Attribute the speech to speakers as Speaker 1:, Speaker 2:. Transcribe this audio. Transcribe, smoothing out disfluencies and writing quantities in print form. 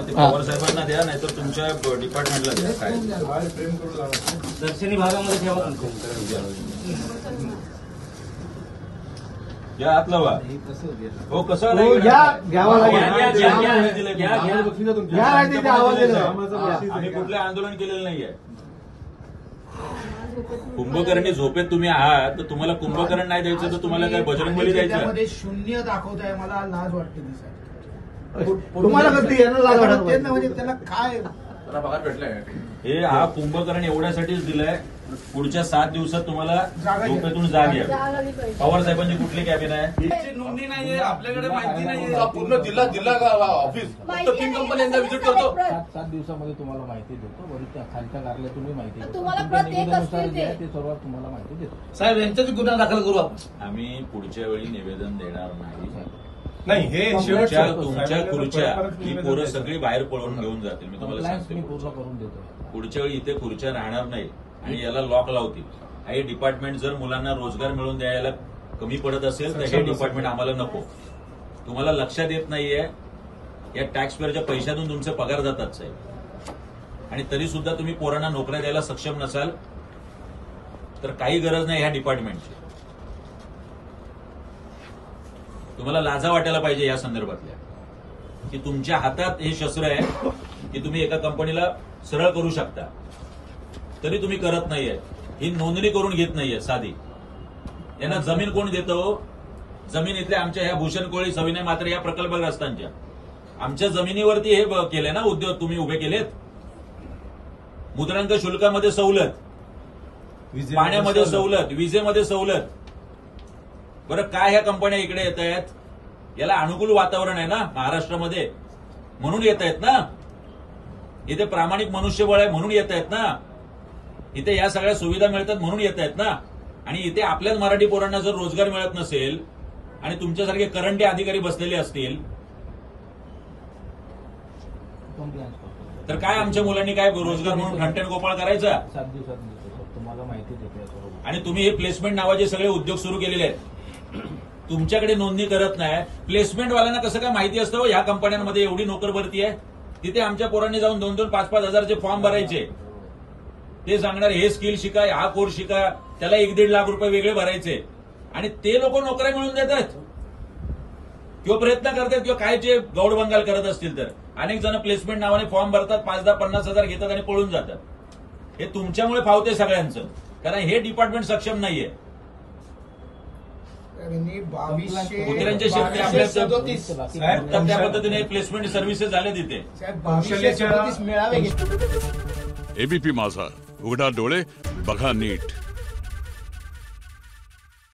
Speaker 1: ना ते पवार साहेबांना द्या, नाहीतर तुमच्या डिपार्टमेंटला द्या. काय
Speaker 2: दर्शनी भागामध्ये ठेवा.
Speaker 1: या आतला वा हो कसं आम्ही कुठलं आंदोलन केलेलं नाहीये. कुंभकर्णी झोपेत तुम्ही आहात तर तुम्हाला कुंभकर्ण नाही द्यायचं तर तुम्हाला काय बजरंगबली द्यायचं.
Speaker 3: शून्य दाखवताय, मला लाज वाटते दिसायला.
Speaker 4: तुम्हाला कसं यानं लाज वाटत
Speaker 3: म्हणजे त्याला काय
Speaker 1: हे हा कुंभकर्ण एवढ्यासाठीच दिलाय, पुढच्या 7 दिवसात तुम्हाला झोपेतून जाग यावी. पवार साहेबांची कुठली कॅबिन आहे?
Speaker 5: नोंदणी नाहीये, आपल्याकडे माहिती नाहीये. पूर्ण जिल्हा ऑफिस फक्त 3 कंपन्यांना व्हिजिट करतो.
Speaker 4: 7 दिवसामध्ये तुम्हाला माहिती देतो. वरिष्ठ खालच्या कार्यालयात तुम्ही माहिती देतो.
Speaker 6: तुम्हाला प्रत्येक असतील
Speaker 4: ते सर्व तुम्हाला माहिती देतो.
Speaker 5: साहेब यांच्याच गुन्हा दाखल करू आपण.
Speaker 1: आम्ही पुढच्या वेळी निवेदन देणार नाही.
Speaker 5: नाही हे
Speaker 1: तुमच्या खुर्च्या ही पोरं सगळी बाहेर पळून घेऊन जातील. मी तुम्हाला सांगते
Speaker 4: पूर्ण करून देतो.
Speaker 1: पुढच्या वेळी इथे खुर्च्या राहणार नाही आणि याला लॉक लावतील. हे डिपार्टमेंट जर मुलांना रोजगार मिळवून द्यायला कमी पडत असेल तर हे डिपार्टमेंट आम्हाला नको. तुम्हाला लक्षात येत नाहीये, या टॅक्सपेअरच्या पैशातून तुमचे पगार जातात साहेब, आणि तरी सुद्धा तुम्ही पोरांना नोकऱ्या द्यायला सक्षम नसाल तर काही गरज नाही ह्या डिपार्टमेंटची. तुम्हाला लाजा वाटायला पाहिजे या संदर्भातल्या, की तुमच्या हातात हे शस्त्र आहे की तुम्ही एका कंपनीला सरळ करू शकता, तरी तुम्ही करत नाहीये. ही नोंदणी करून घेत नाहीये साधी. यांना जमीन कोण देतो? जमीन इथल्या आमच्या ह्या भूषण कोळी, सविनय मात्र या प्रकल्पग्रस्तांच्या आमच्या जमिनीवरती हे केले ना उद्योग तुम्ही उभे केलेत. मुद्रांक शुल्कामध्ये सवलत, पाण्यामध्ये सवलत, विजेमध्ये सवलत. बरं काय ह्या कंपन्या इकडे येत आहेत? याला अनुकूल वातावरण आहे ना महाराष्ट्रामध्ये, म्हणून येत आहेत ना. इथे प्रामाणिक मनुष्यबळ आहे म्हणून येत आहेत ना. इथे या सगळ्या सुविधा मिळतात म्हणून येत आहेत ना. आणि इथे आपल्याच मराठी पोरांना जर रोजगार मिळत नसेल आणि तुमच्यासारखे करंटे अधिकारी बसलेले असतील तर काय आमच्या मुलांनी काय रोजगार म्हणून घंटन गोपाळ करायचा?
Speaker 4: 7 दिवसात तुम्हाला माहिती देतो.
Speaker 1: आणि तुम्ही हे प्लेसमेंट नावाचे सगळे उद्योग सुरू केलेले आहेत. तुमच्याकडे नोंदणी करत नाही. प्लेसमेंटवाल्यांना कसं काय माहिती असतं ह्या कंपन्यांमध्ये एवढी नोकर भरती आहे? तिथे आमच्या पोरांनी जाऊन 2-2, 5-5 हजारचे फॉर्म भरायचे. ते सांगणार हे स्किल शिका, हा कोर्स शिका, त्याला 1-1.5 लाख रुपये वेगळे भरायचे. आणि ते लोक नोकऱ्या मिळवून देतात किंवा प्रयत्न करतात किंवा काय जे गौड बंगाल करत असतील तर अनेक जण प्लेसमेंट नावाने फॉर्म भरतात, 5-10, 50 हजार घेतात आणि पळून जातात. हे तुमच्यामुळे फावते सगळ्यांचं, कारण हे डिपार्टमेंट सक्षम नाहीये. कुत्र्यांचे शेपटी आपल्या त्या पद्धतीने प्लेसमेंट सर्व्हिसेस झाले तिथे.
Speaker 3: मेळावे.
Speaker 7: एबीपी माझा, उघडा डोळे बघा नीट.